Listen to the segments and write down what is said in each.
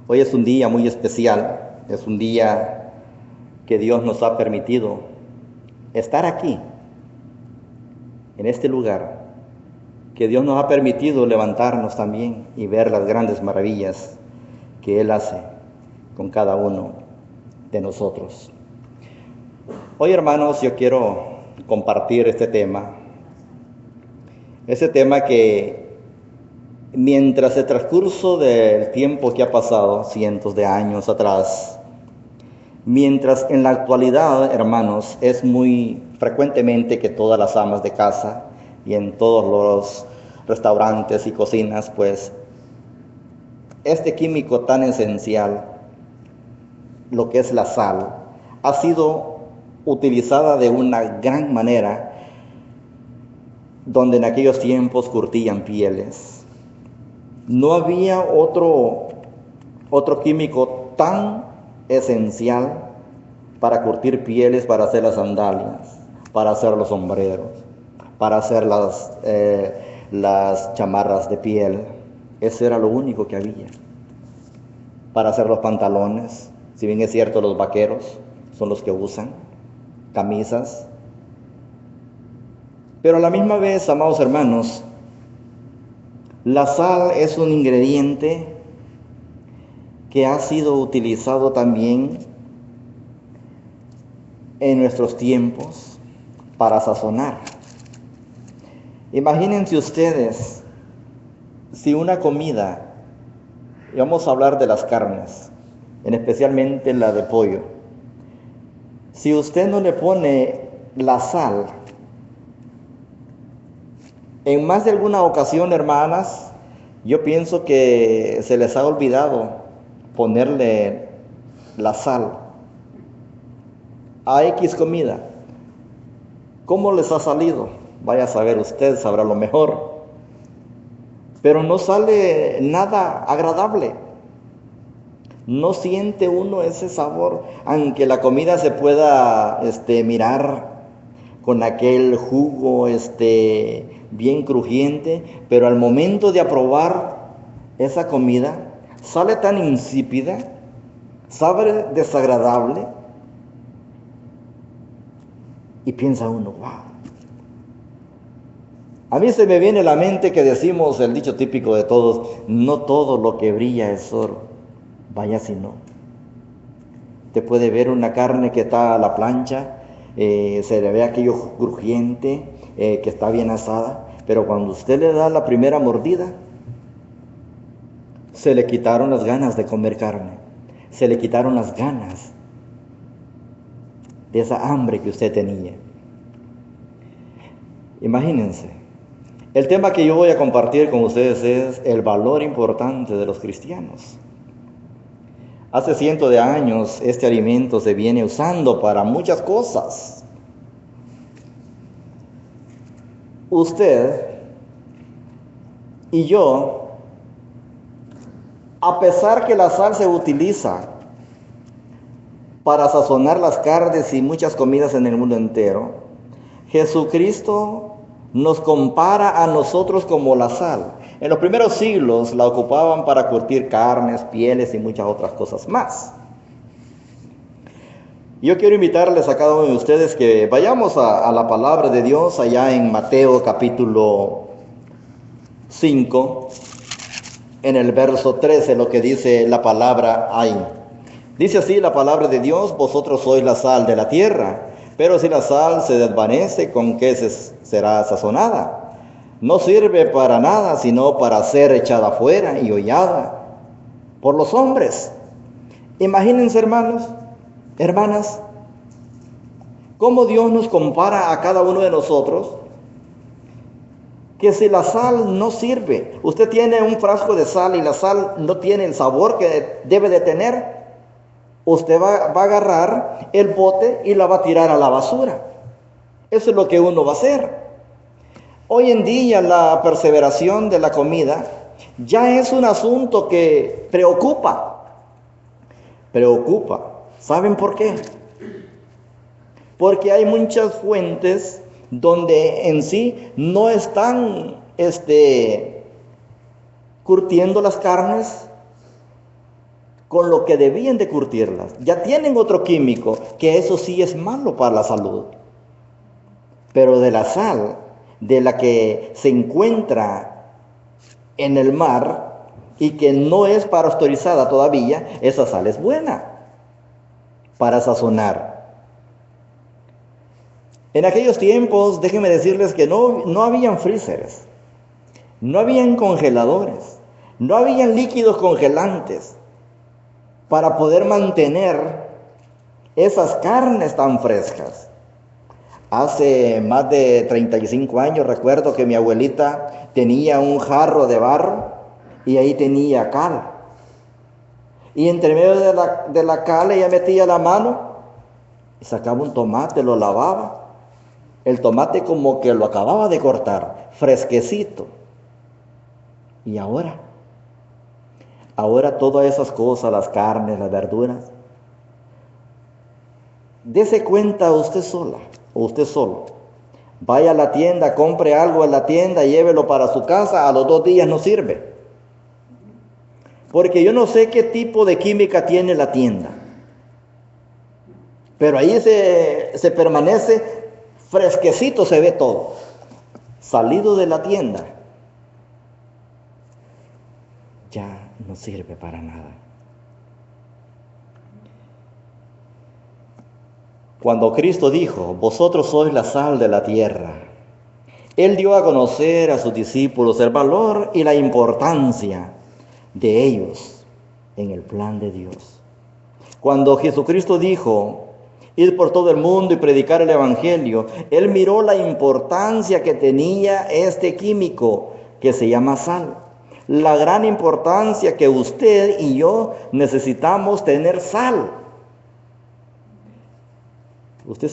Hoy es un día muy especial, es un día que Dios nos ha permitido estar aquí, en este lugar, que Dios nos ha permitido levantarnos también y ver las grandes maravillas que Él hace con cada uno de nosotros. Hoy, hermanos, yo quiero compartir este tema que mientras el transcurso del tiempo que ha pasado, cientos de años atrás, mientras en la actualidad, hermanos, es muy frecuentemente que todas las amas de casa y en todos los restaurantes y cocinas, pues este químico tan esencial, lo que es la sal, ha sido utilizada de una gran manera, donde en aquellos tiempos curtían pieles. No había otro químico tan esencial para curtir pieles, para hacer las sandalias, para hacer los sombreros, para hacer las chamarras de piel. Eso era lo único que había. Para hacer los pantalones, si bien es cierto, los vaqueros son los que usan camisas. Pero a la misma vez, amados hermanos, la sal es un ingrediente que ha sido utilizado también en nuestros tiempos para sazonar. Imagínense ustedes si una comida, y vamos a hablar de las carnes, en especialmente la de pollo, si usted no le pone la sal, en más de alguna ocasión, hermanas, yo pienso que se les ha olvidado ponerle la sal a X comida. ¿Cómo les ha salido? Vaya a saber usted, sabrá lo mejor. Pero no sale nada agradable. No siente uno ese sabor, aunque la comida se pueda mirar con aquel jugo bien crujiente, pero al momento de aprobar esa comida, sale tan insípida, sabe desagradable, y piensa uno, wow. A mí se me viene a la mente que decimos el dicho típico de todos, no todo lo que brilla es oro, vaya si no. Te puede ver una carne que está a la plancha, se le ve aquello crujiente, que está bien asada, pero cuando usted le da la primera mordida, se le quitaron las ganas de comer carne, se le quitaron las ganas de esa hambre que usted tenía. Imagínense, el tema que yo voy a compartir con ustedes es el valor importante de los cristianos. Hace cientos de años este alimento se viene usando para muchas cosas. Usted y yo, a pesar que la sal se utiliza para sazonar las carnes y muchas comidas en el mundo entero, Jesucristo nos compara a nosotros como la sal. En los primeros siglos la ocupaban para curtir carnes, pieles y muchas otras cosas más. Yo quiero invitarles a cada uno de ustedes que vayamos a la palabra de Dios allá en Mateo capítulo 5, en el verso 13, lo que dice la palabra ahí. Dice así la palabra de Dios: vosotros sois la sal de la tierra, pero si la sal se desvanece, ¿con qué será sazonada? No sirve para nada, sino para ser echada fuera y hollada por los hombres. Imagínense, hermanos, hermanas, cómo Dios nos compara a cada uno de nosotros, que si la sal no sirve, usted tiene un frasco de sal y la sal no tiene el sabor que debe de tener, usted va a agarrar el bote y la va a tirar a la basura. Eso es lo que uno va a hacer. Hoy en día la perseveración de la comida ya es un asunto que preocupa. ¿Saben por qué? Porque hay muchas fuentes donde en sí no están curtiendo las carnes, con lo que debían de curtirlas. Ya tienen otro químico, que eso sí es malo para la salud. Pero de la sal, de la que se encuentra en el mar y que no es pasteurizada todavía, esa sal es buena para sazonar. En aquellos tiempos, déjenme decirles que no habían freezers, no habían congeladores, no habían líquidos congelantes para poder mantener esas carnes tan frescas. Hace más de 35 años recuerdo que mi abuelita tenía un jarro de barro y ahí tenía cal. Y entre medio de la cal ella metía la mano y sacaba un tomate, lo lavaba. El tomate como que lo acababa de cortar, fresquecito. Y ahora todas esas cosas, las carnes, las verduras, dese cuenta usted sola o usted solo. Vaya a la tienda, compre algo en la tienda, llévelo para su casa, a los 2 días no sirve. Porque yo no sé qué tipo de química tiene la tienda. Pero ahí se permanece fresquecito, se ve todo. Salido de la tienda, ya no sirve para nada. Cuando Cristo dijo, vosotros sois la sal de la tierra, Él dio a conocer a sus discípulos el valor y la importancia de ellos en el plan de Dios. Cuando Jesucristo dijo, ir por todo el mundo y predicar el Evangelio, Él miró la importancia que tenía este químico que se llama sal. La gran importancia que usted y yo necesitamos tener sal. Usted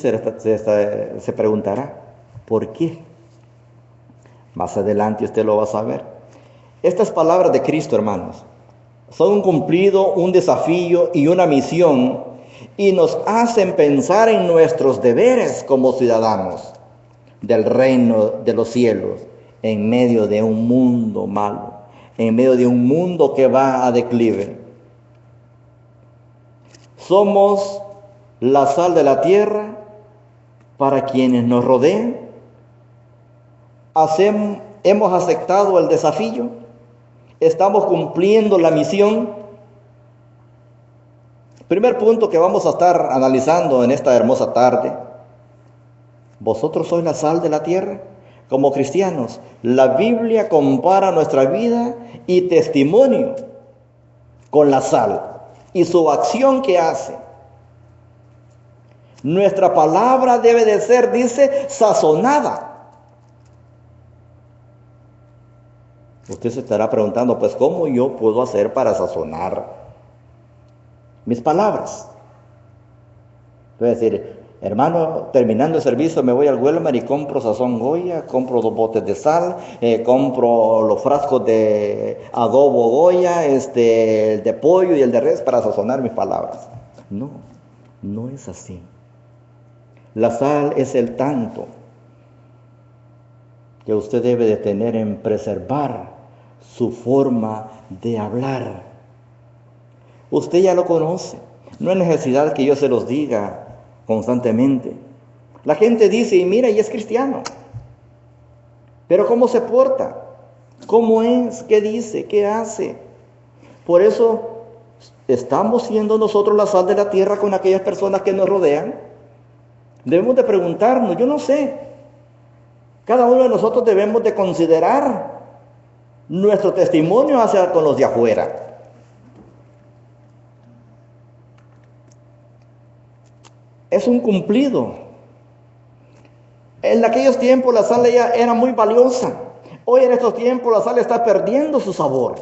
se preguntará, ¿por qué? Más adelante usted lo va a saber. Estas palabras de Cristo, hermanos, son un cumplido, un desafío y una misión, y nos hacen pensar en nuestros deberes como ciudadanos del reino de los cielos, en medio de un mundo malo, en medio de un mundo que va a declive. Somos la sal de la tierra para quienes nos rodean. Hemos aceptado el desafío. Estamos cumpliendo la misión. Primer punto que vamos a estar analizando en esta hermosa tarde. ¿Vosotros sois la sal de la tierra? Como cristianos, la Biblia compara nuestra vida y testimonio con la sal y su acción que hace. Nuestra palabra debe de ser, dice, sazonada. Usted se estará preguntando, pues, ¿cómo yo puedo hacer para sazonar mis palabras? Puede decir, hermano, terminando el servicio me voy al Walmart y compro sazón Goya, compro 2 botes de sal, compro los frascos de adobo Goya, el de pollo y el de res para sazonar mis palabras. No, no es así. La sal es el tanto que usted debe de tener en preservar su forma de hablar. Usted ya lo conoce. No hay necesidad que yo se los diga constantemente. La gente dice, y mira, y es cristiano. Pero ¿cómo se porta? ¿Cómo es? ¿Qué dice? ¿Qué hace? Por eso estamos siendo nosotros la sal de la tierra con aquellas personas que nos rodean. Debemos de preguntarnos, yo no sé. Cada uno de nosotros debemos de considerar nuestro testimonio hacia con los de afuera. Es un cumplido. En aquellos tiempos la sal ya era muy valiosa. Hoy en estos tiempos la sal está perdiendo su sabor.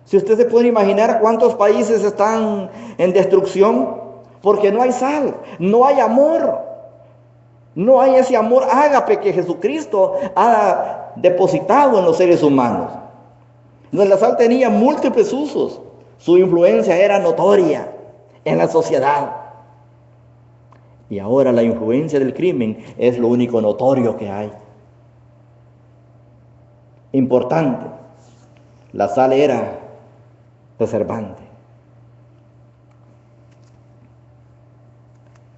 Si usted se puede imaginar cuántos países están en destrucción porque no hay sal, no hay amor. No hay ese amor ágape que Jesucristo ha depositado en los seres humanos. La sal tenía múltiples usos. Su influencia era notoria en la sociedad. Y ahora la influencia del crimen es lo único notorio que hay. Importante. La sal era preservante.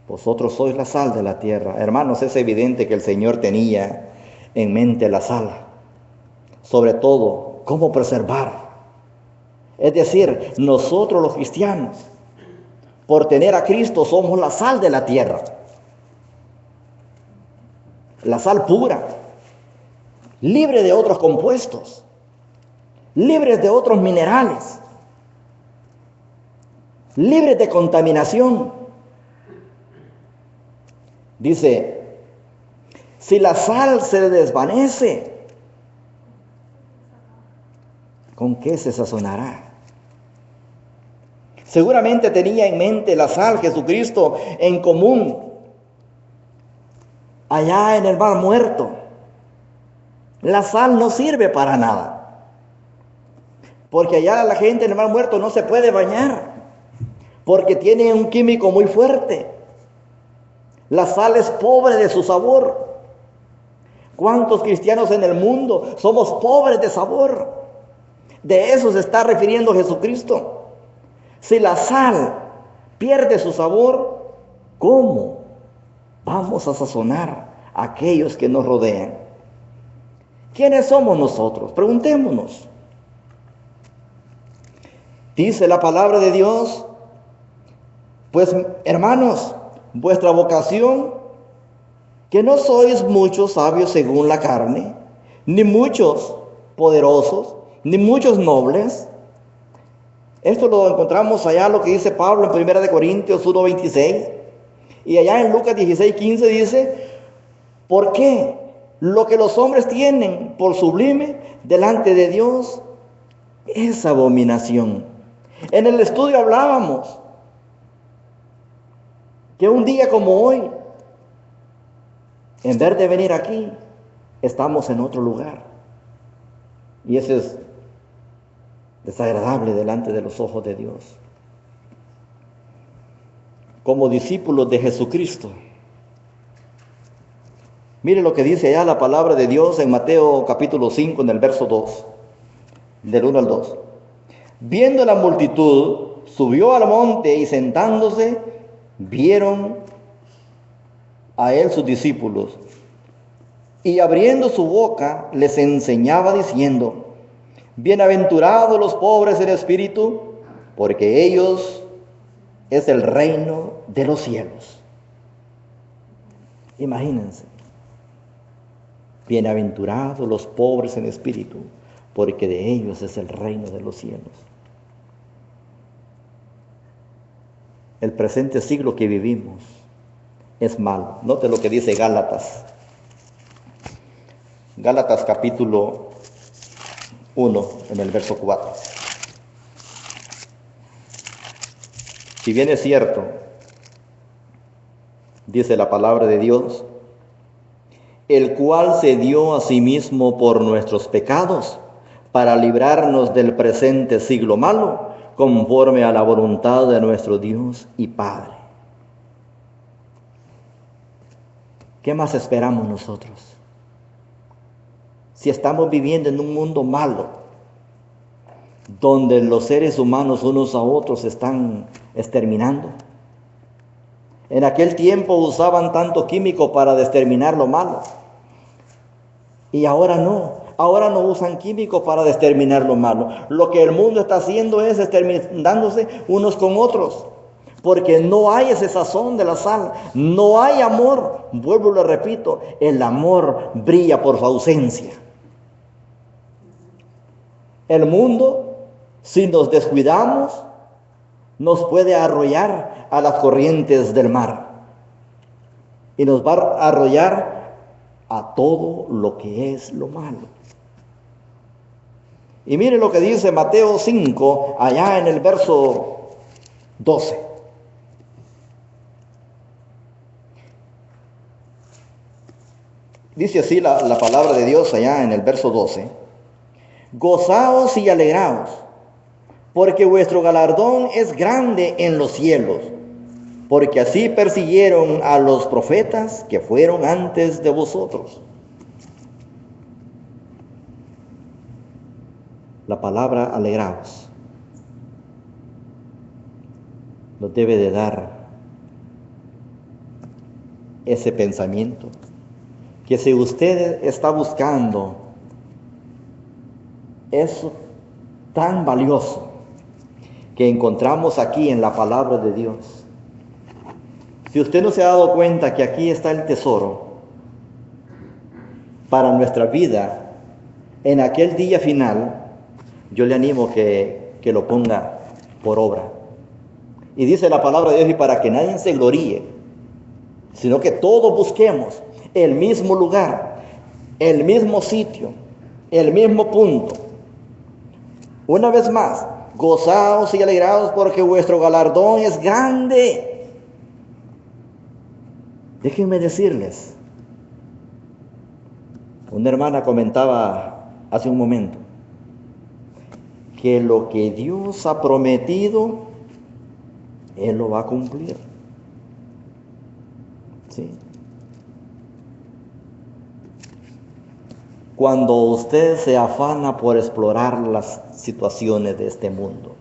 Vosotros sois la sal de la tierra. Hermanos, es evidente que el Señor tenía en mente la sal. Sobre todo, cómo preservar. Es decir, nosotros los cristianos, por tener a Cristo, somos la sal de la tierra. La sal pura, libre de otros compuestos, libres de otros minerales, libres de contaminación. Dice, si la sal se desvanece, ¿con qué se sazonará? Seguramente tenía en mente la sal Jesucristo en común allá en el mar muerto. La sal no sirve para nada, porque allá la gente en el mar muerto no se puede bañar, porque tiene un químico muy fuerte. La sal es pobre de su sabor. ¿Cuántos cristianos en el mundo somos pobres de sabor? De eso se está refiriendo Jesucristo. Si la sal pierde su sabor, ¿cómo vamos a sazonar a aquellos que nos rodean? ¿Quiénes somos nosotros? Preguntémonos. Dice la palabra de Dios, pues hermanos, vuestra vocación, que no sois muchos sabios según la carne, ni muchos poderosos, ni muchos nobles. Esto lo encontramos allá, lo que dice Pablo en 1 Corintios 1:26. Y allá en Lucas 16:15 dice, ¿por qué? Lo que los hombres tienen por sublime delante de Dios es abominación. En el estudio hablábamos que un día como hoy, en vez de venir aquí, estamos en otro lugar. Y eso es desagradable delante de los ojos de Dios. Como discípulos de Jesucristo, mire lo que dice allá la palabra de Dios en Mateo capítulo 5, en el verso 2, del 1 al 2. Viendo la multitud, subió al monte y sentándose, vieron a él sus discípulos. Y abriendo su boca, les enseñaba diciendo, bienaventurados los pobres en espíritu, porque ellos es el reino de los cielos. Imagínense. Bienaventurados los pobres en espíritu, porque de ellos es el reino de los cielos. El presente siglo que vivimos es malo. Note lo que dice Gálatas. Gálatas capítulo 1, en el verso 4. Si bien es cierto, dice la palabra de Dios, el cual se dio a sí mismo por nuestros pecados, para librarnos del presente siglo malo, conforme a la voluntad de nuestro Dios y Padre. ¿Qué más esperamos nosotros? Si estamos viviendo en un mundo malo, donde los seres humanos unos a otros se están exterminando. En aquel tiempo usaban tanto químico para exterminar lo malo. Y ahora no usan químico para exterminar lo malo. Lo que el mundo está haciendo es exterminándose unos con otros. Porque no hay ese sazón de la sal, no hay amor. Vuelvo y lo repito, el amor brilla por su ausencia. El mundo, si nos descuidamos, nos puede arrollar a las corrientes del mar. Y nos va a arrollar a todo lo que es lo malo. Y mire lo que dice Mateo 5, allá en el verso 12. Dice así la palabra de Dios allá en el verso 12. Gozaos y alegraos, porque vuestro galardón es grande en los cielos, porque así persiguieron a los profetas que fueron antes de vosotros. La palabra alegraos nos debe de dar ese pensamiento, que si usted está buscando eso tan valioso que encontramos aquí en la palabra de Dios, si usted no se ha dado cuenta que aquí está el tesoro para nuestra vida en aquel día final, yo le animo que lo ponga por obra. Y dice la palabra de Dios, y para que nadie se gloríe, sino que todos busquemos el mismo lugar, el mismo sitio, el mismo punto. Una vez más, gozaos y alegraos porque vuestro galardón es grande. Déjenme decirles, una hermana comentaba hace un momento que lo que Dios ha prometido, Él lo va a cumplir. ¿Sí? Cuando usted se afana por explorar las situaciones de este mundo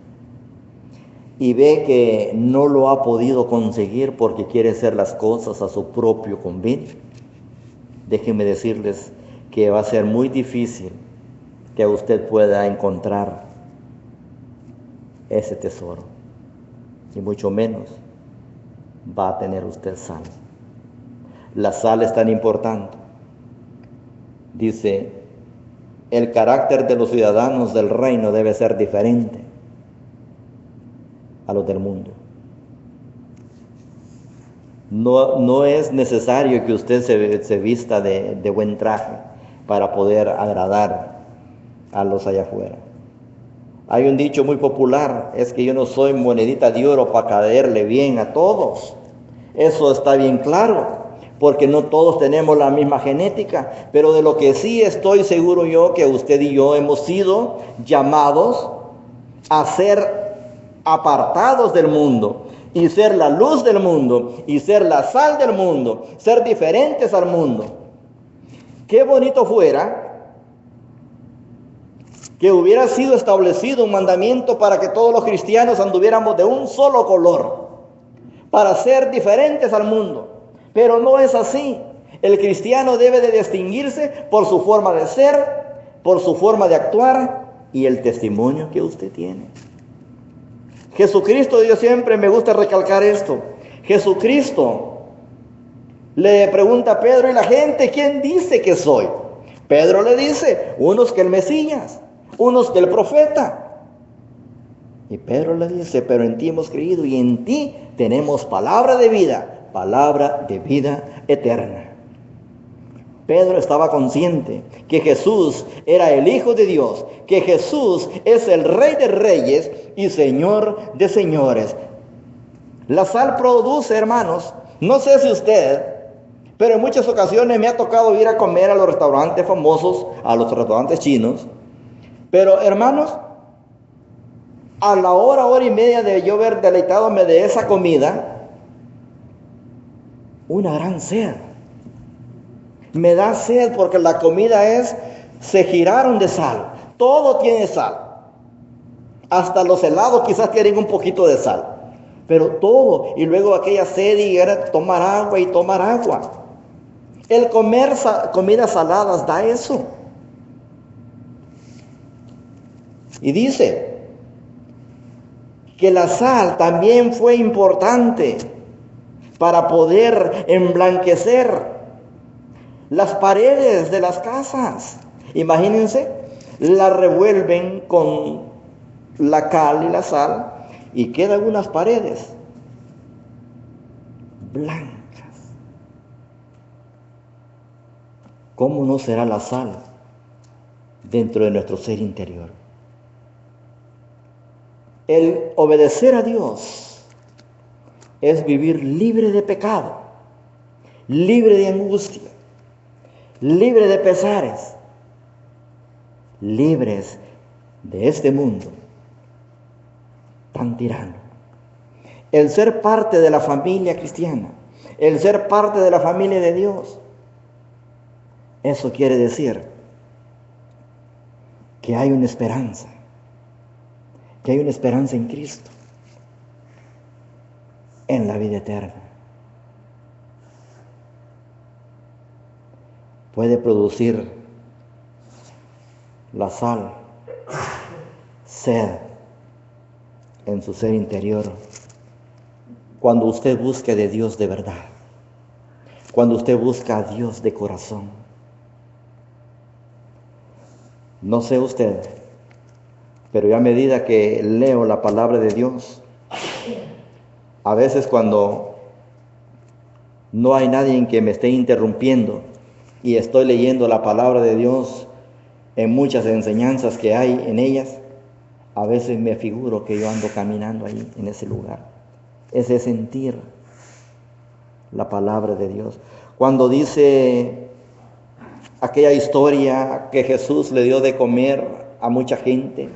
y ve que no lo ha podido conseguir porque quiere hacer las cosas a su propio convenio, déjenme decirles que va a ser muy difícil que usted pueda encontrar ese tesoro, y mucho menos va a tener usted sal. La sal es tan importante. Dice, el carácter de los ciudadanos del reino debe ser diferente a los del mundo. No es necesario que usted se vista de buen traje para poder agradar a los allá afuera. Hay un dicho muy popular, es que yo no soy monedita de oro para caerle bien a todos. Eso está bien claro, porque no todos tenemos la misma genética, pero de lo que sí estoy seguro yo que usted y yo hemos sido llamados a ser apartados del mundo y ser la luz del mundo y ser la sal del mundo, ser diferentes al mundo. Qué bonito fuera que hubiera sido establecido un mandamiento para que todos los cristianos anduviéramos de un solo color, para ser diferentes al mundo. Pero no es así. El cristiano debe de distinguirse por su forma de ser, por su forma de actuar y el testimonio que usted tiene. Jesucristo, yo siempre me gusta recalcar esto. Jesucristo le pregunta a Pedro, ¿y la gente quién dice que soy? Pedro le dice, unos que el Mesías, unos que el profeta. Y Pedro le dice, pero en ti hemos creído y en ti tenemos palabra de vida eterna. Pedro estaba consciente que Jesús era el Hijo de Dios, que Jesús es el Rey de Reyes y Señor de Señores. La sal produce, hermanos, no sé si usted, pero en muchas ocasiones me ha tocado ir a comer a los restaurantes famosos, a los restaurantes chinos. Pero, hermanos, a la hora y media de yo haber deleitadome de esa comida, una gran sed. Me da sed porque la comida se giraron de sal. Todo tiene sal. Hasta los helados quizás tienen un poquito de sal. Pero todo, y luego aquella sed y era tomar agua y tomar agua. El comer comidas saladas da eso. Y dice que la sal también fue importante para poder emblanquecer las paredes de las casas. Imagínense, la revuelven con la cal y la sal y quedan unas paredes blancas. ¿Cómo no será la sal dentro de nuestro ser interior? El obedecer a Dios es vivir libre de pecado, libre de angustia, libre de pesares, libres de este mundo tan tirano. El ser parte de la familia cristiana, el ser parte de la familia de Dios, eso quiere decir que hay una esperanza, que hay una esperanza en Cristo, en la vida eterna. puede producir la sal, sed en su ser interior, cuando usted busque de Dios de verdad, cuando usted busca a Dios de corazón. No sé usted, pero a medida que leo la palabra de Dios, a veces cuando no hay nadie en que me esté interrumpiendo y estoy leyendo la palabra de Dios en muchas enseñanzas que hay en ellas, a veces me figuro que yo ando caminando ahí en ese lugar. Es de sentir la palabra de Dios. Cuando dice aquella historia que Jesús le dio de comer a mucha gente,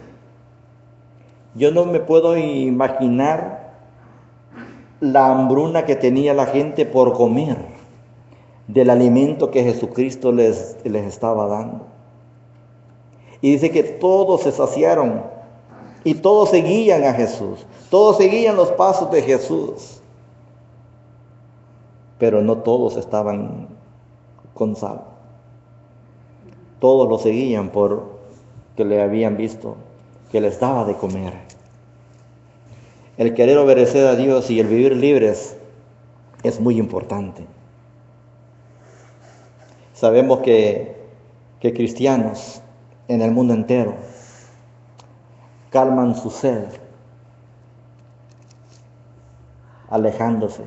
yo no me puedo imaginar la hambruna que tenía la gente por comer del alimento que Jesucristo les estaba dando. Y dice que todos se saciaron y todos seguían a Jesús, todos seguían los pasos de Jesús, pero no todos estaban con sal. Todos lo seguían porque le habían visto que les daba de comer. El querer obedecer a Dios y el vivir libres es muy importante. Sabemos que cristianos en el mundo entero calman su sed alejándose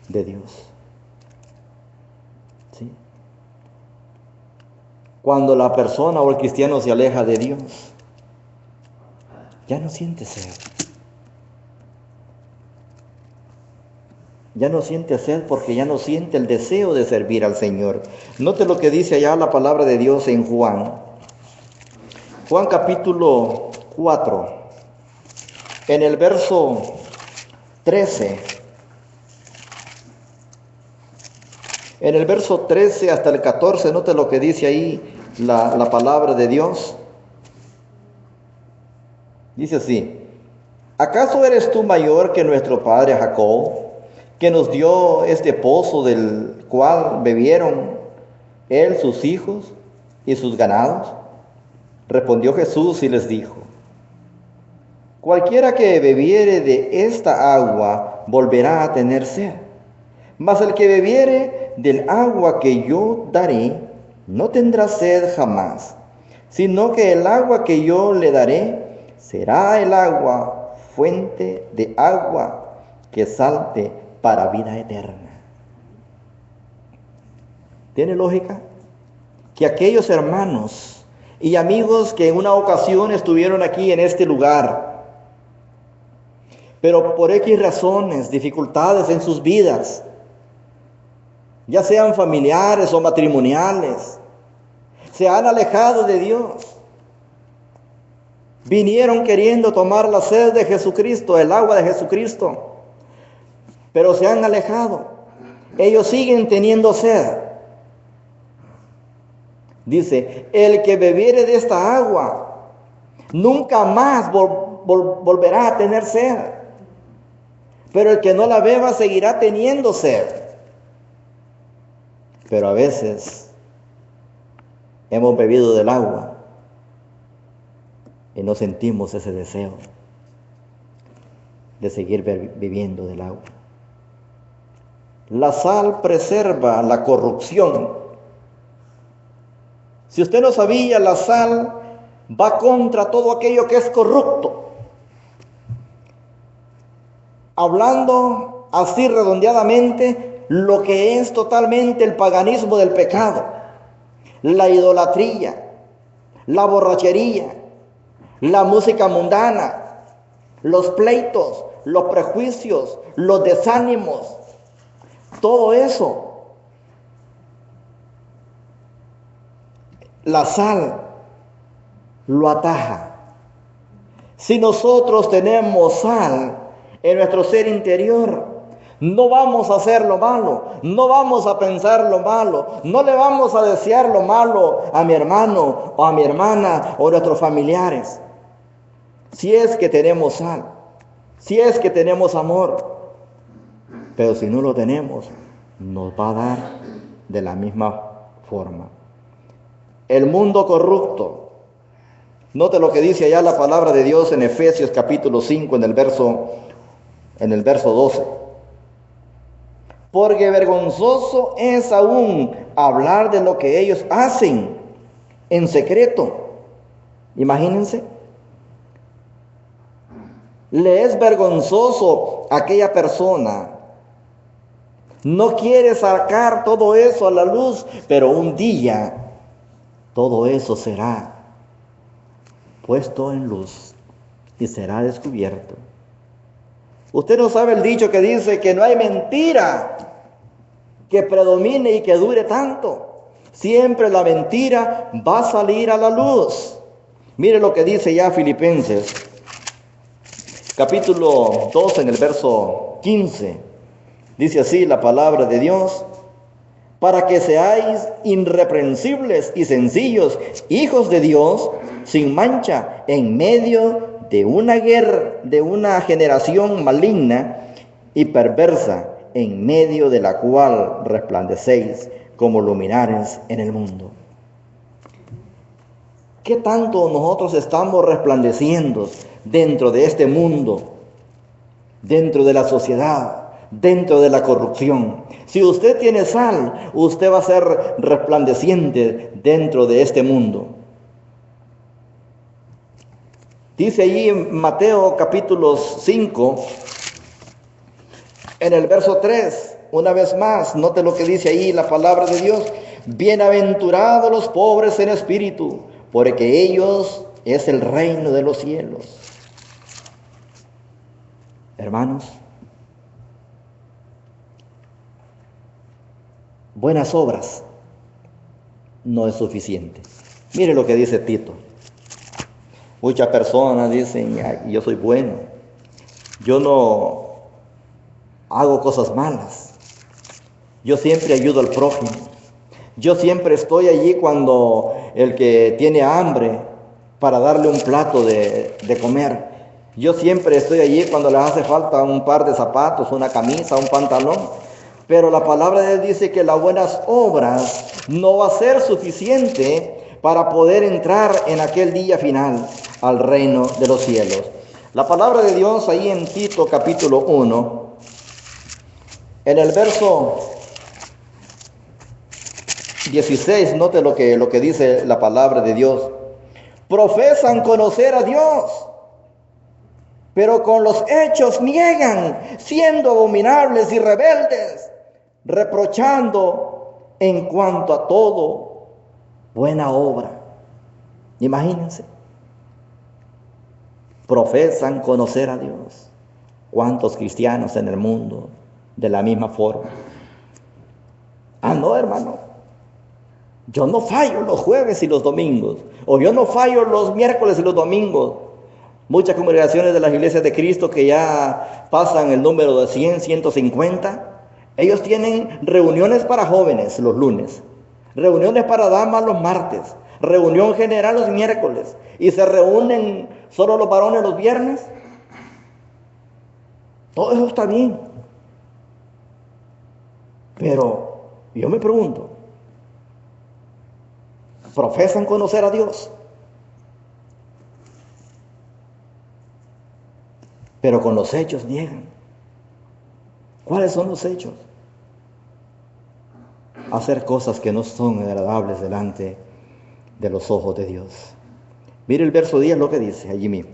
de Dios. ¿Sí? Cuando la persona o el cristiano se aleja de Dios, ya no siente sed. Ya no siente sed porque ya no siente el deseo de servir al Señor. Note lo que dice allá la palabra de Dios en Juan. Juan capítulo 4, en el verso 13. En el verso 13 hasta el 14, note lo que dice ahí la palabra de Dios. Dice así: ¿acaso eres tú mayor que nuestro padre Jacob, que nos dio este pozo del cual bebieron él, sus hijos y sus ganados? Respondió Jesús y les dijo: cualquiera que bebiere de esta agua volverá a tener sed, mas el que bebiere del agua que yo daré no tendrá sed jamás, sino que el agua que yo le daré será el agua, fuente de agua que salte para vida eterna. ¿Tiene lógica? Que aquellos hermanos y amigos que en una ocasión estuvieron aquí en este lugar, pero por X razones, dificultades en sus vidas, ya sean familiares o matrimoniales, se han alejado de Dios. Vinieron queriendo tomar la sed de Jesucristo, el agua de Jesucristo, pero se han alejado. Ellos siguen teniendo sed. Dice: el que bebiere de esta agua nunca más volverá a tener sed, pero el que no la beba seguirá teniendo sed. Pero a veces hemos bebido del agua y no sentimos ese deseo de seguir viviendo del agua. La sal preserva la corrupción. Si usted no sabía, la sal va contra todo aquello que es corrupto. Hablando así redondeadamente, lo que es totalmente el paganismo del pecado, la idolatría, la borrachería, la música mundana, los pleitos, los prejuicios, los desánimos, todo eso. La sal lo ataja. Si nosotros tenemos sal en nuestro ser interior, no vamos a hacer lo malo, no vamos a pensar lo malo, no le vamos a desear lo malo a mi hermano o a mi hermana o a nuestros familiares. Si es que tenemos sal, si es que tenemos amor, pero si no lo tenemos, nos va a dar de la misma forma. El mundo corrupto. Note lo que dice allá la palabra de Dios en Efesios capítulo 5 en el verso 12. Porque vergonzoso es aún hablar de lo que ellos hacen en secreto. Imagínense. Le es vergonzoso a aquella persona. No quiere sacar todo eso a la luz, pero un día todo eso será puesto en luz y será descubierto. Usted no sabe el dicho que dice que no hay mentira que predomine y que dure tanto. Siempre la mentira va a salir a la luz. Mire lo que dice ya Filipenses, capítulo 2 en el verso 15. Dice así la palabra de Dios: para que seáis irreprensibles y sencillos, hijos de Dios, sin mancha, en medio de una guerra, de una generación maligna y perversa, en medio de la cual resplandecéis como luminares en el mundo. ¿Qué tanto nosotros estamos resplandeciendo dentro de este mundo, dentro de la sociedad, dentro de la corrupción? Si usted tiene sal, usted va a ser resplandeciente dentro de este mundo. Dice allí en Mateo capítulo 5, en el verso 3, una vez más, note lo que dice ahí la palabra de Dios: bienaventurados los pobres en espíritu, porque ellos es el reino de los cielos. Hermanos, buenas obras no es suficiente. Mire lo que dice Tito. Muchas personas dicen: yo soy bueno, yo no hago cosas malas, yo siempre ayudo al prójimo, yo siempre estoy allí cuando el que tiene hambre para darle un plato de comer, yo siempre estoy allí cuando le hace falta un par de zapatos, una camisa, un pantalón. Pero la palabra de Dios dice que las buenas obras no va a ser suficiente para poder entrar en aquel día final al reino de los cielos. La palabra de Dios ahí en Tito capítulo 1, en el verso 16, note lo que dice la palabra de Dios. Profesan conocer a Dios, pero con los hechos niegan, siendo abominables y rebeldes, reprochando en cuanto a todo buena obra. Imagínense. Profesan conocer a Dios. ¿Cuántos cristianos en el mundo de la misma forma? No, hermano. Yo no fallo los jueves y los domingos. O yo no fallo los miércoles y los domingos. Muchas congregaciones de las iglesias de Cristo que ya pasan el número de 100, 150, ellos tienen reuniones para jóvenes los lunes, reuniones para damas los martes, reunión general los miércoles, y se reúnen solo los varones los viernes. Todo eso está bien. Pero yo me pregunto, ¿profesan conocer a Dios? Pero con los hechos niegan. ¿Cuáles son los hechos? Hacer cosas que no son agradables delante de los ojos de Dios. Mire el verso 10 lo que dice allí mismo.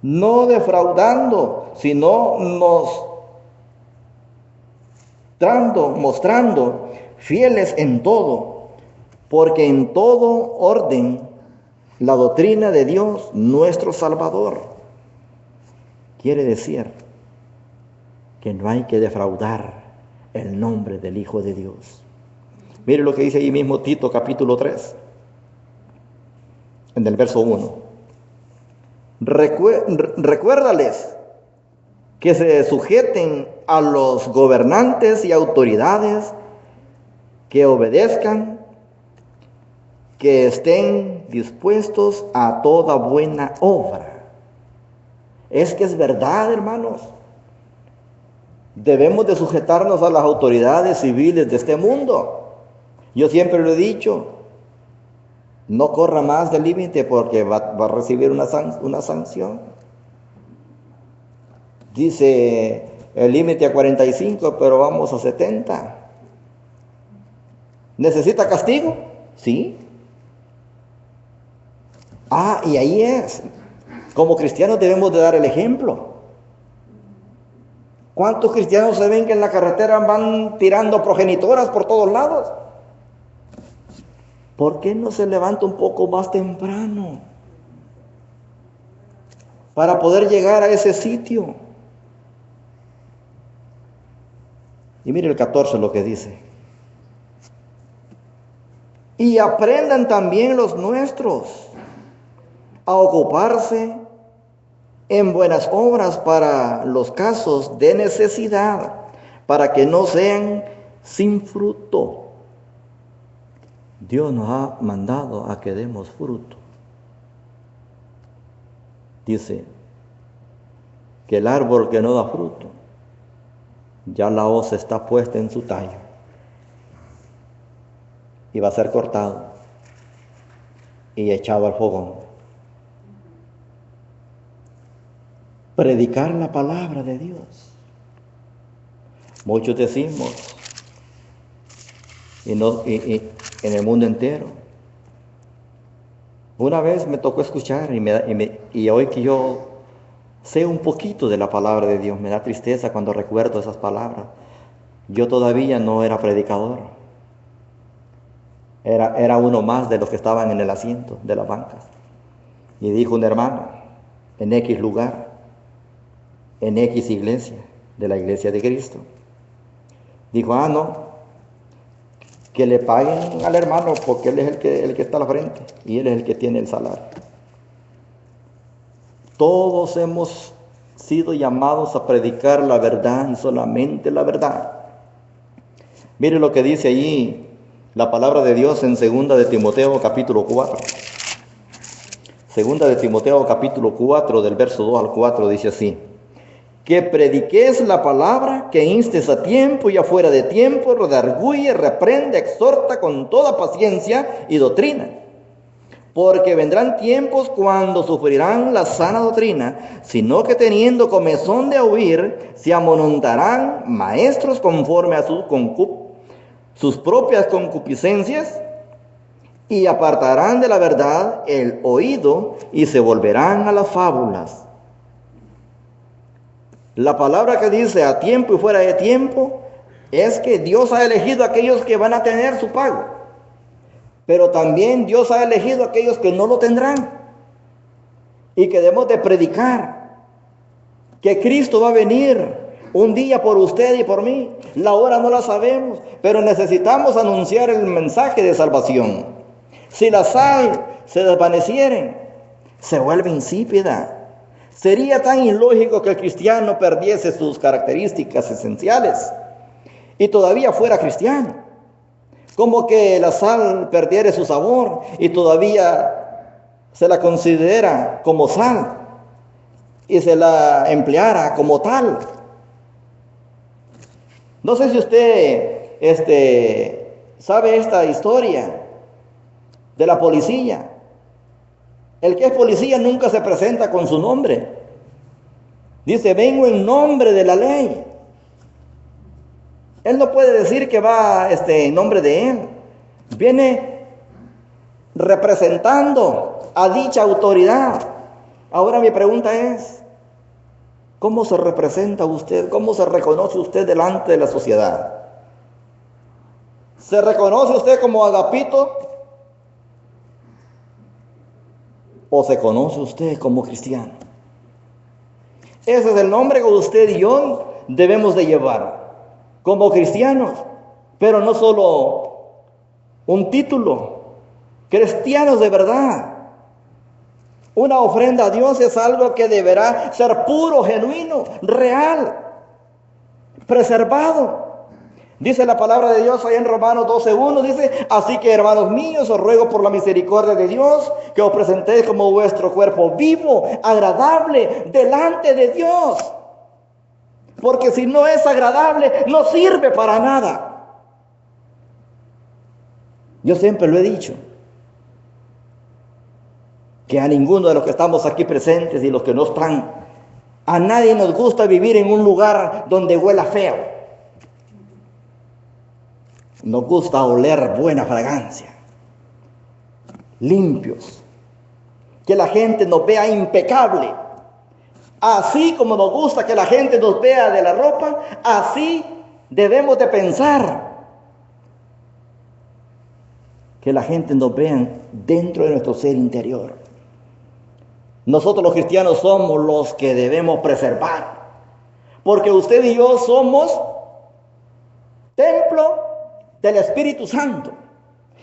No defraudando, sino mostrando fieles en todo, porque en todo orden la doctrina de Dios nuestro Salvador. Quiere decir que no hay que defraudar el nombre del Hijo de Dios. Mire lo que dice ahí mismo Tito capítulo 3, en el verso 1. Recuérdales que se sujeten a los gobernantes y autoridades, que obedezcan, que estén dispuestos a toda buena obra. Es que es verdad, hermanos. Debemos de sujetarnos a las autoridades civiles de este mundo. Yo siempre lo he dicho, no corra más del límite porque va a recibir una sanción. Dice el límite a 45, pero vamos a 70. ¿Necesita castigo? Sí. Y ahí es. Como cristianos debemos de dar el ejemplo. ¿Cuántos cristianos se ven que en la carretera van tirando progenitoras por todos lados? ¿Por qué no se levanta un poco más temprano para poder llegar a ese sitio? Y mire el 14 lo que dice. Y aprendan también los nuestros a ocuparse en buenas obras para los casos de necesidad, para que no sean sin fruto. Dios nos ha mandado a que demos fruto. Dice que el árbol que no da fruto, ya la hoz está puesta en su tallo y va a ser cortado y echado al fogón. Predicar la palabra de Dios. Muchos decimos, y en el mundo entero. Una vez me tocó escuchar y hoy que yo sé un poquito de la palabra de Dios, me da tristeza cuando recuerdo esas palabras. Yo todavía no era predicador. Era uno más de los que estaban en el asiento de las bancas. Y dijo un hermano, en X lugar, en X iglesia, de la iglesia de Cristo. Dijo, no, que le paguen al hermano porque él es el que está a la frente y él es el que tiene el salario. Todos hemos sido llamados a predicar la verdad y solamente la verdad. Mire lo que dice allí la palabra de Dios en 2 de Timoteo capítulo 4. 2 de Timoteo capítulo 4 del verso 2 al 4 dice así: que prediques la palabra, que instes a tiempo y afuera de tiempo, redarguye, reprende, exhorta con toda paciencia y doctrina. Porque vendrán tiempos cuando sufrirán la sana doctrina, sino que teniendo comezón de oír, se amontonarán maestros conforme a sus propias concupiscencias, y apartarán de la verdad el oído y se volverán a las fábulas. La palabra que dice a tiempo y fuera de tiempo es que Dios ha elegido a aquellos que van a tener su pago, pero también Dios ha elegido a aquellos que no lo tendrán y que debemos de predicar que Cristo va a venir un día por usted y por mí. La hora no la sabemos, pero necesitamos anunciar el mensaje de salvación. Si la sal se desvaneciere, se vuelve insípida. Sería tan ilógico que el cristiano perdiese sus características esenciales y todavía fuera cristiano. Como que la sal perdiera su sabor y todavía se la considera como sal y se la empleara como tal. No sé si usted sabe esta historia de la policía. El que es policía nunca se presenta con su nombre. Dice, vengo en nombre de la ley. Él no puede decir que va en nombre de él. Viene representando a dicha autoridad. Ahora mi pregunta es, ¿cómo se representa usted? ¿Cómo se reconoce usted delante de la sociedad? ¿Se reconoce usted como Agapito? ¿O se conoce usted como cristiano? Ese es el nombre que usted y yo debemos de llevar como cristianos, pero no solo un título, cristianos de verdad. Una ofrenda a Dios es algo que deberá ser puro, genuino, real, preservado. Dice la palabra de Dios ahí en Romanos 12:1, dice, así que hermanos míos, os ruego por la misericordia de Dios, que os presentéis como vuestro cuerpo vivo, agradable, delante de Dios. porque si no es agradable, no sirve para nada. Yo siempre lo he dicho, que a ninguno de los que estamos aquí presentes y los que no están, a nadie nos gusta vivir en un lugar donde huela feo. Nos gusta oler buena fragancia, limpios, que la gente nos vea impecable. Así como nos gusta que la gente nos vea de la ropa, así debemos de pensar que la gente nos vea dentro de nuestro ser interior. Nosotros los cristianos somos los que debemos preservar, porque usted y yo somos templo del Espíritu Santo.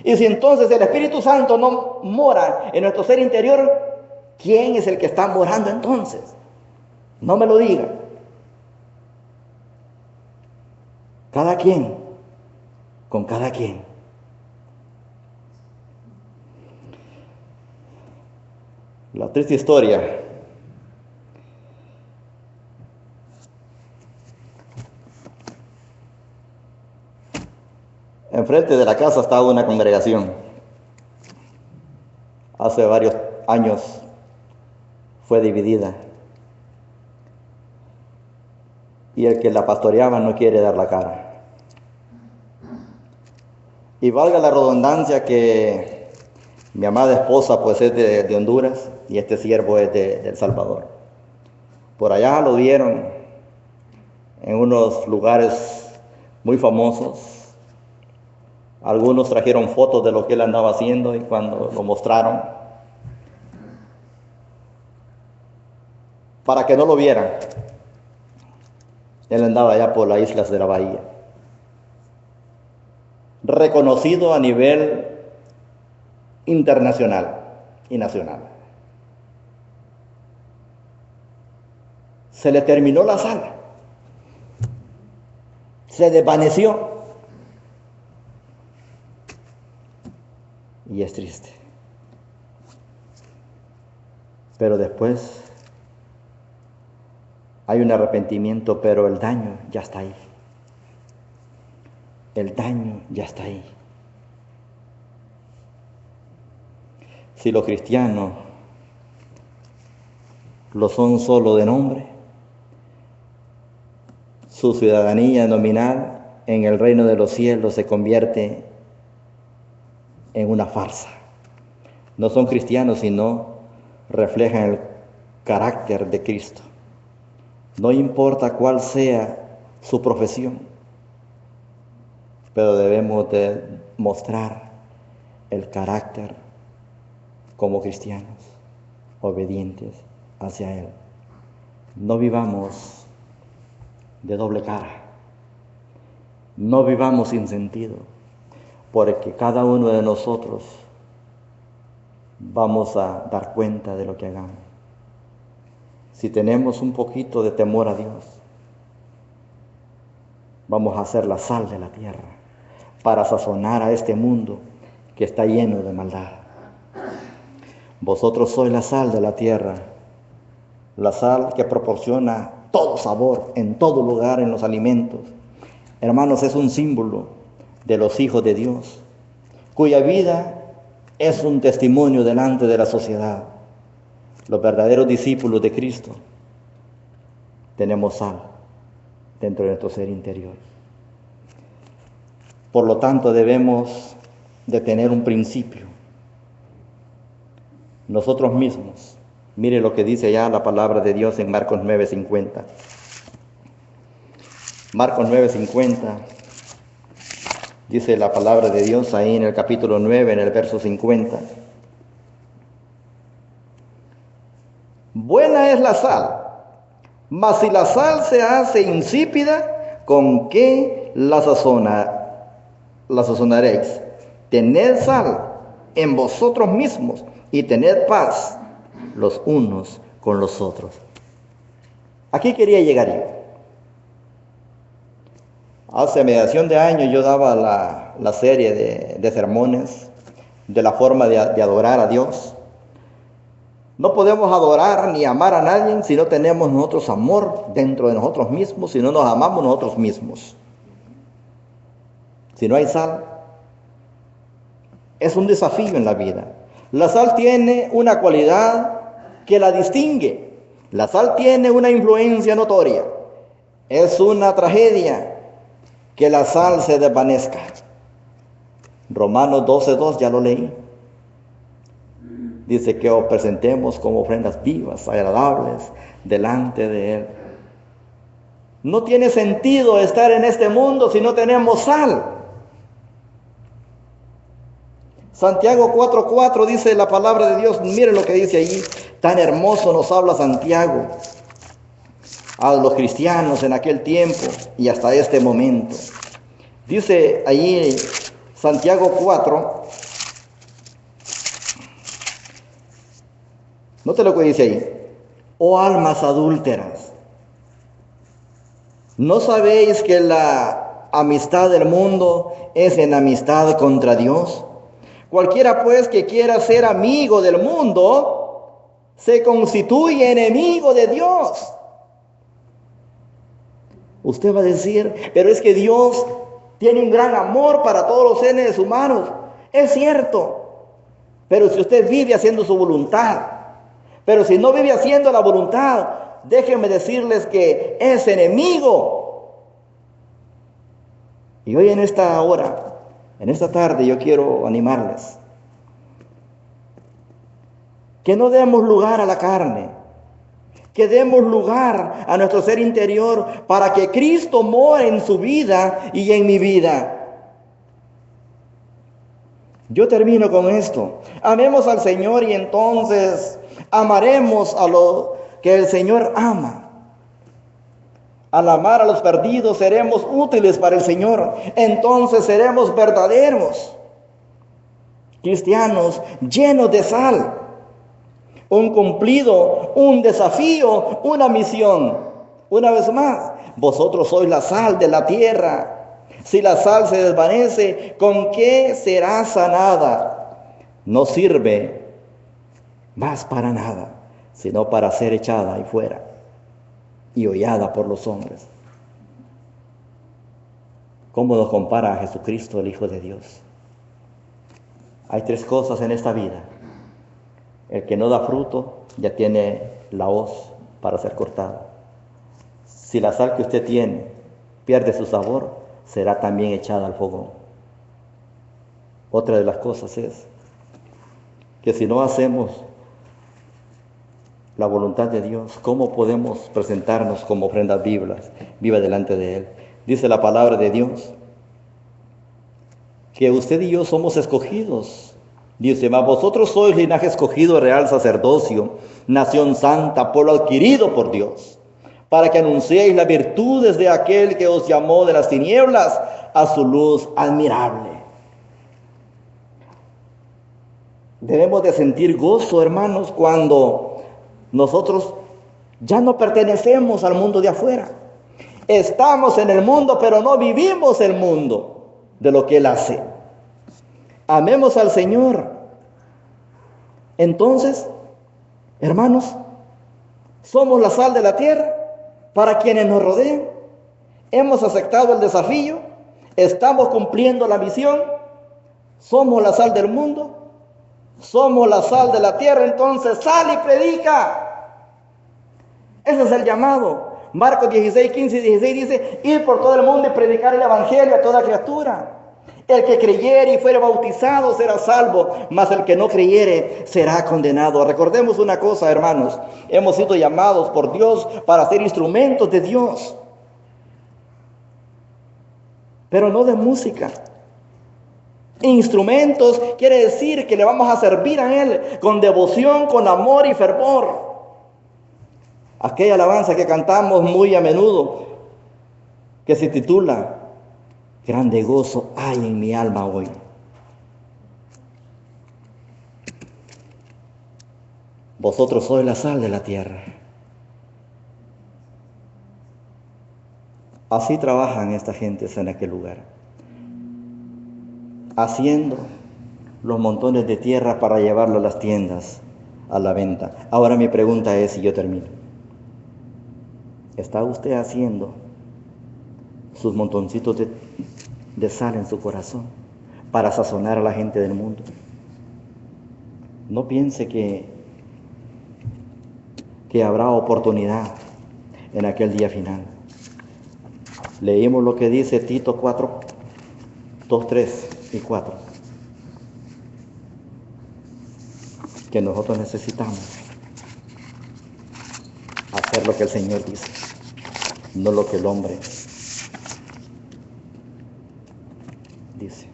Y si entonces el Espíritu Santo no mora en nuestro ser interior, ¿quién es el que está morando entonces? No me lo diga. Cada quien con cada quien. La triste historia enfrente de la casa estaba una congregación. Hace varios años fue dividida. Y el que la pastoreaba no quiere dar la cara. Y valga la redundancia que mi amada esposa pues es de Honduras y este siervo es de El Salvador. Por allá lo vieron en unos lugares muy famosos. Algunos trajeron fotos de lo que él andaba haciendo y cuando lo mostraron, para que no lo vieran, él andaba allá por las islas de la bahía, reconocido a nivel internacional y nacional. Se le terminó la sala, se desvaneció. Y es triste. Pero después hay un arrepentimiento, pero el daño ya está ahí. El daño ya está ahí. Si los cristianos lo son solo de nombre, su ciudadanía nominal en el reino de los cielos se convierte en una farsa. No son cristianos, sino reflejan el carácter de Cristo. No importa cuál sea su profesión, pero debemos de mostrar el carácter como cristianos, obedientes hacia Él. No vivamos de doble cara, no vivamos sin sentido, porque cada uno de nosotros vamos a dar cuenta de lo que hagamos. Si tenemos un poquito de temor a Dios, vamos a ser la sal de la tierra para sazonar a este mundo que está lleno de maldad. Vosotros sois la sal de la tierra, la sal que proporciona todo sabor en todo lugar en los alimentos. Hermanos, es un símbolo de los hijos de Dios, cuya vida es un testimonio delante de la sociedad. Los verdaderos discípulos de Cristo tenemos sal dentro de nuestro ser interior. Por lo tanto, debemos de tener un principio. Nosotros mismos, mire lo que dice ya la palabra de Dios en Marcos 9:50. Marcos 9:50. Dice la palabra de Dios ahí en el capítulo 9, en el verso 50. Buena es la sal, mas si la sal se hace insípida, ¿con qué la sazonaréis? Tened sal en vosotros mismos y tened paz los unos con los otros. Aquí quería llegar yo. Hace mediación de años yo daba la serie de sermones de la forma de adorar a Dios. No podemos adorar ni amar a nadie si no tenemos nosotros amor dentro de nosotros mismos, si no nos amamos nosotros mismos. Si no hay sal, es un desafío en la vida. La sal tiene una cualidad que la distingue. La sal tiene una influencia notoria. Es una tragedia que la sal se desvanezca. Romanos 12:2, ya lo leí. Dice que os presentemos como ofrendas vivas, agradables, delante de Él. No tiene sentido estar en este mundo si no tenemos sal. Santiago 4:4 dice la palabra de Dios. Miren lo que dice allí. Tan hermoso nos habla Santiago a los cristianos en aquel tiempo y hasta este momento. Dice allí Santiago 4. Note lo que dice ahí. Oh almas adúlteras, ¿no sabéis que la amistad del mundo es enemistad contra Dios? Cualquiera pues que quiera ser amigo del mundo, se constituye enemigo de Dios. Usted va a decir, pero es que Dios tiene un gran amor para todos los seres humanos. Es cierto, pero si usted vive haciendo su voluntad, pero si no vive haciendo la voluntad, déjenme decirles que es enemigo. Y hoy en esta hora, en esta tarde, yo quiero animarles que no demos lugar a la carne, que demos lugar a nuestro ser interior para que Cristo more en su vida y en mi vida. Yo termino con esto. Amemos al Señor y entonces amaremos a lo que el Señor ama. Al amar a los perdidos seremos útiles para el Señor. Entonces seremos verdaderos cristianos llenos de sal. Un cumplido, un desafío, una misión. Una vez más, vosotros sois la sal de la tierra. Si la sal se desvanece, ¿con qué será sanada? No sirve más para nada, sino para ser echada ahí fuera y hollada por los hombres. ¿Cómo nos compara a Jesucristo, el Hijo de Dios? Hay tres cosas en esta vida. El que no da fruto ya tiene la hoz para ser cortada. Si la sal que usted tiene pierde su sabor, será también echada al fogón. Otra de las cosas es que si no hacemos la voluntad de Dios, ¿cómo podemos presentarnos como ofrendas vivas delante de Él? Dice la palabra de Dios que usted y yo somos escogidos. Dice, mas vosotros sois linaje escogido, real sacerdocio, nación santa, pueblo adquirido por Dios, para que anunciéis las virtudes de aquel que os llamó de las tinieblas a su luz admirable. Debemos de sentir gozo, hermanos, cuando nosotros ya no pertenecemos al mundo de afuera. Estamos en el mundo, pero no vivimos el mundo de lo que Él hace. Amemos al Señor. Entonces, hermanos, somos la sal de la tierra para quienes nos rodean. Hemos aceptado el desafío. Estamos cumpliendo la misión. Somos la sal del mundo. Somos la sal de la tierra. Entonces, sal y predica. Ese es el llamado. Marcos 16, 15 y 16 dice, ir por todo el mundo y predicar el evangelio a toda criatura. El que creyere y fuere bautizado será salvo, mas el que no creyere será condenado. Recordemos una cosa, hermanos, hemos sido llamados por Dios para ser instrumentos de Dios, pero no de música. Instrumentos quiere decir que le vamos a servir a Él con devoción, con amor y fervor. Aquella alabanza que cantamos muy a menudo, que se titula Grande gozo hay en mi alma hoy. Vosotros sois la sal de la tierra. Así trabajan estas gentes en aquel lugar, haciendo los montones de tierra para llevarlo a las tiendas, a la venta. Ahora mi pregunta es, y yo termino, ¿está usted haciendo sus montoncitos de sal en su corazón para sazonar a la gente del mundo? No piense que habrá oportunidad en aquel día final. Leímos lo que dice Tito 4, 2, 3 y 4. Que nosotros necesitamos hacer lo que el Señor dice, no lo que el hombre dice.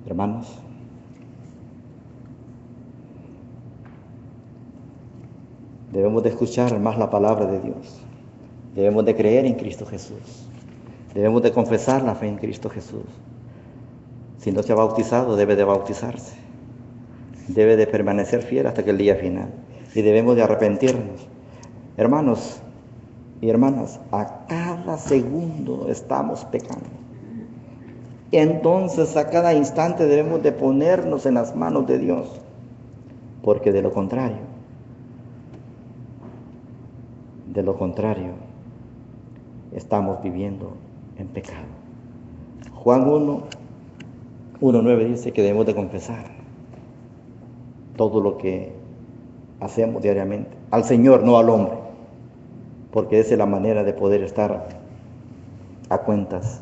Hermanos, debemos de escuchar más la palabra de Dios. Debemos de creer en Cristo Jesús. Debemos de confesar la fe en Cristo Jesús. Si no se ha bautizado, debe de bautizarse. Debe de permanecer fiel hasta que el día final. Y debemos de arrepentirnos. Hermanos y hermanas, a cada segundo estamos pecando. Entonces, a cada instante debemos de ponernos en las manos de Dios. Porque de lo contrario, estamos viviendo en pecado. Juan 1:9 dice que debemos de confesar todo lo que hacemos diariamente al Señor, no al hombre, porque esa es la manera de poder estar a cuentas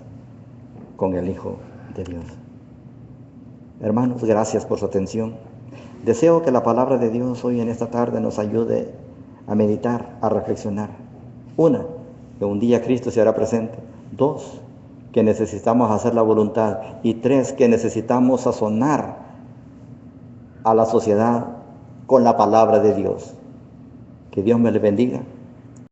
con el Hijo de Dios. Hermanos, gracias por su atención. Deseo que la palabra de Dios hoy en esta tarde nos ayude a meditar, a reflexionar. 1, que un día Cristo se hará presente. 2, que necesitamos hacer la voluntad. Y 3, que necesitamos sazonar a la sociedad con la palabra de Dios. Que Dios me le bendiga.